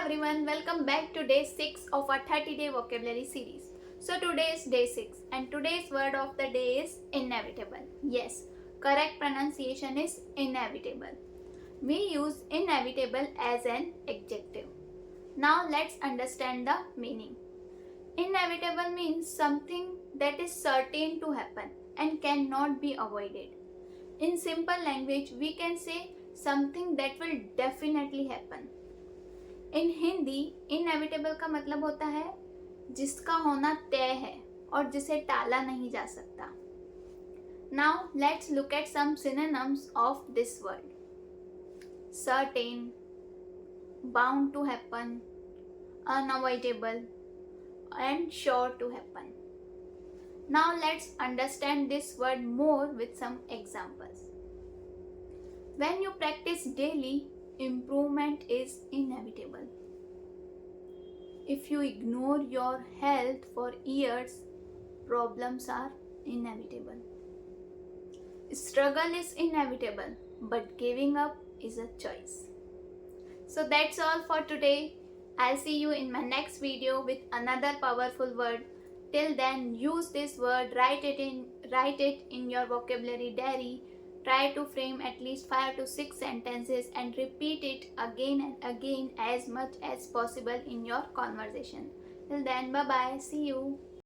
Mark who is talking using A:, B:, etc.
A: everyone, welcome back to day 6 of our 30-day vocabulary series. So today is day 6 and today's word of the day is inevitable. Yes, correct pronunciation is inevitable. We use inevitable as an adjective. Now let's understand the meaning. Inevitable means something that is certain to happen and cannot be avoided. In simple language, we can say something that will definitely happen. In Hindi inevitable का मतलब होता है जिसका होना तय है और जिसे टाला नहीं जा सकता. Now let's look at some synonyms of this word. Certain, bound to happen, unavoidable and sure to happen. Now let's understand this word more with some examples. When you practice daily, improvement is inevitable. If you ignore your health for years, problems are inevitable. Struggle is inevitable, but giving up is a choice. So that's all for today. I'll see you in my next video with another powerful word. Till then, use this word, write it in your vocabulary diary. Try to frame at least 5 to 6 sentences and repeat it again and again as much as possible in your conversation. Till then, bye bye. See you.